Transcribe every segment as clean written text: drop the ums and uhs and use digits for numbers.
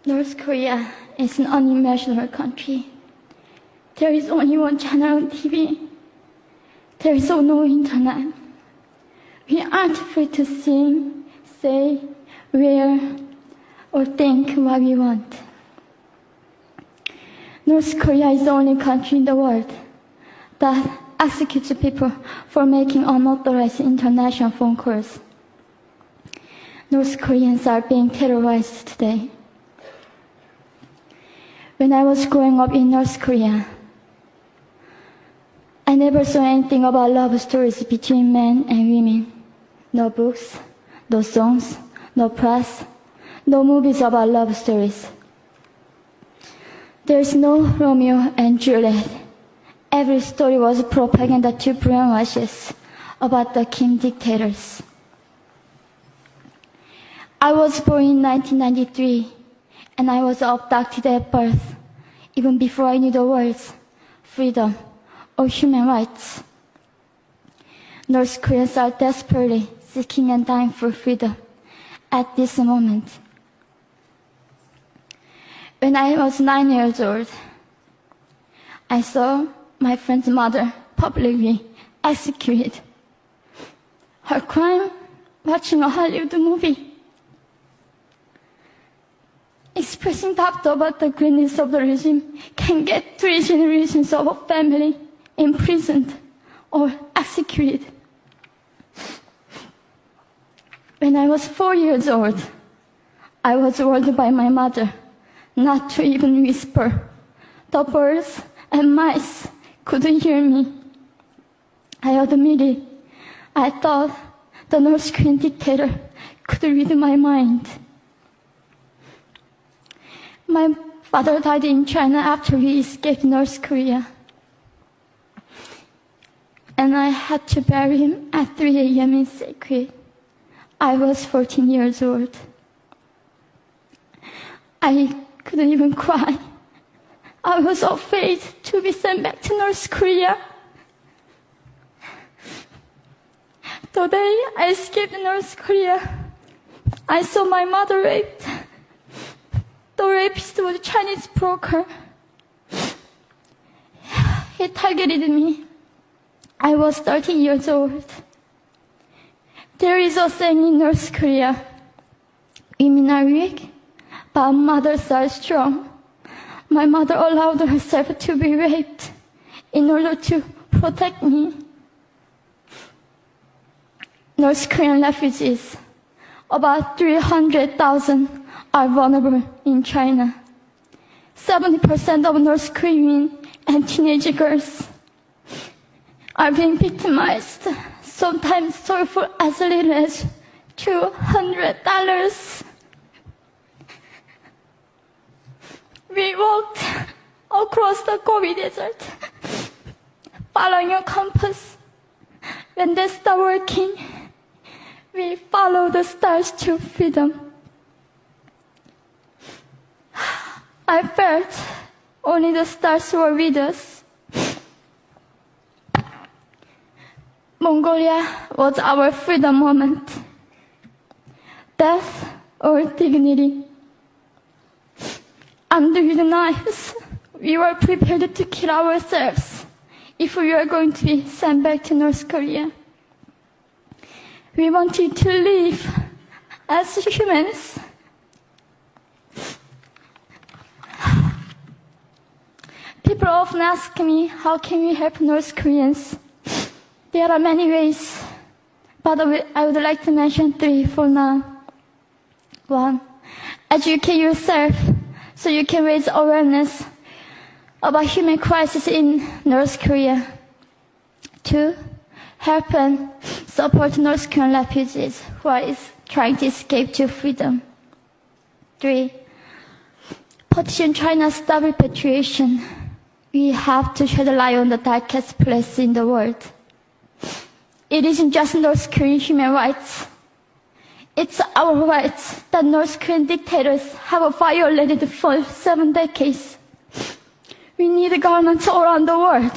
North Korea is an unimaginable country. There is only one channel on TV. There is no internet. We aren't free to sing, say, wear, or think what we want. North Korea is the only country in the world that executes people for making unauthorized international phone calls. North Koreans are being terrorized today. When I was growing up in North Korea, I never saw anything about love stories between men and women. No books, no songs, no press, no movies about love stories. There's no Romeo and Juliet. Every story was propaganda to brainwash us about the Kim dictators. I was born in 1993, and I was abducted at birth, even before I knew the words freedom or human rights. North Koreans are desperately seeking and dying for freedom at this moment. When I was 9 years old, I saw my friend's mother publicly executed. Her crime? Watching a Hollywood movie. Expressing doubt about the greatness of the regime can get 3 generations of a family imprisoned or executed. When I was 4 years old, I was warned by my mother not to even whisper. The birds and mice couldn't hear me. I admitted I thought the North Korean dictator could read my mind. My father died in China after we escaped North Korea. And I had to bury him at 3 a.m. in secret. I was 14 years old. I couldn't even cry. I was afraid to be sent back to North Korea. The day I escaped North Korea, I saw my mother raped. The rapist was a Chinese broker. He targeted me. I was 13 years old. There is a saying in North Korea, women are weak, but mothers are strong. My mother allowed herself to be raped in order to protect me. North Korean refugees, about 300,000, are vulnerable in China. 70% of North Korean and teenage girls are being victimized, sometimes sold for as little as $200. We walked across the Gobi Desert, following a compass. When they stopped working, we followed the stars to freedom. I felt only the stars were with us. Mongolia was our freedom moment. Death or dignity. Under the knives, we were prepared to kill ourselves if we were going to be sent back to North Korea. We wanted to live as humans. People often ask me, how can we help North Koreans? There are many ways, but I would like to mention 3 for now. 1, educate yourself so you can raise awareness about human crisis in North Korea. 2, help and support North Korean refugees who are trying to escape to freedom. 3, petition China's stop repatriation. We have to shed light on the darkest place in the world. It isn't just North Korean human rights. It's our rights that North Korean dictators have violated for 7 decades. We need governments all around the world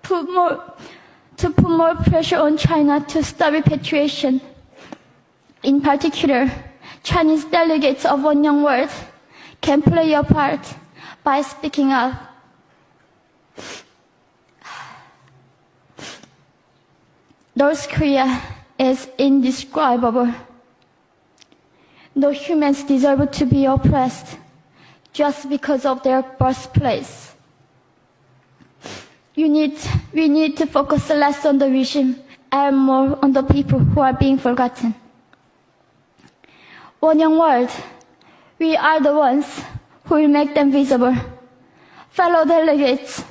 to put more pressure on China to stop repatriation. In particular, Chinese delegates of One Young World can play your part by speaking up. North Korea is indescribable. No humans deserve to be oppressed just because of their birthplace. We need to focus less on the regime and more on the people who are being forgotten. One young world, we are the ones who will make them visible. Fellow delegates,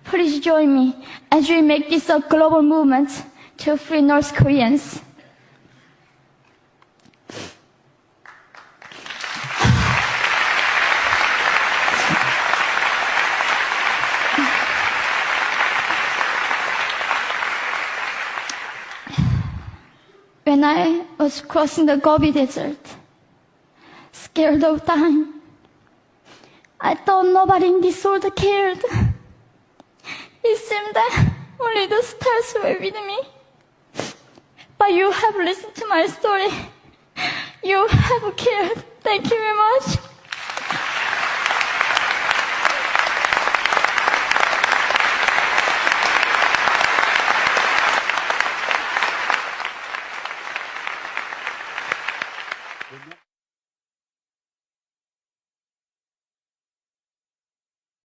please join me as we make this a global movement to free North Koreans. When I was crossing the Gobi Desert, scared of dying, I thought nobody in this world cared. It seemed that only the stars were with me. But you have listened to my story. You have cared. Thank you very much.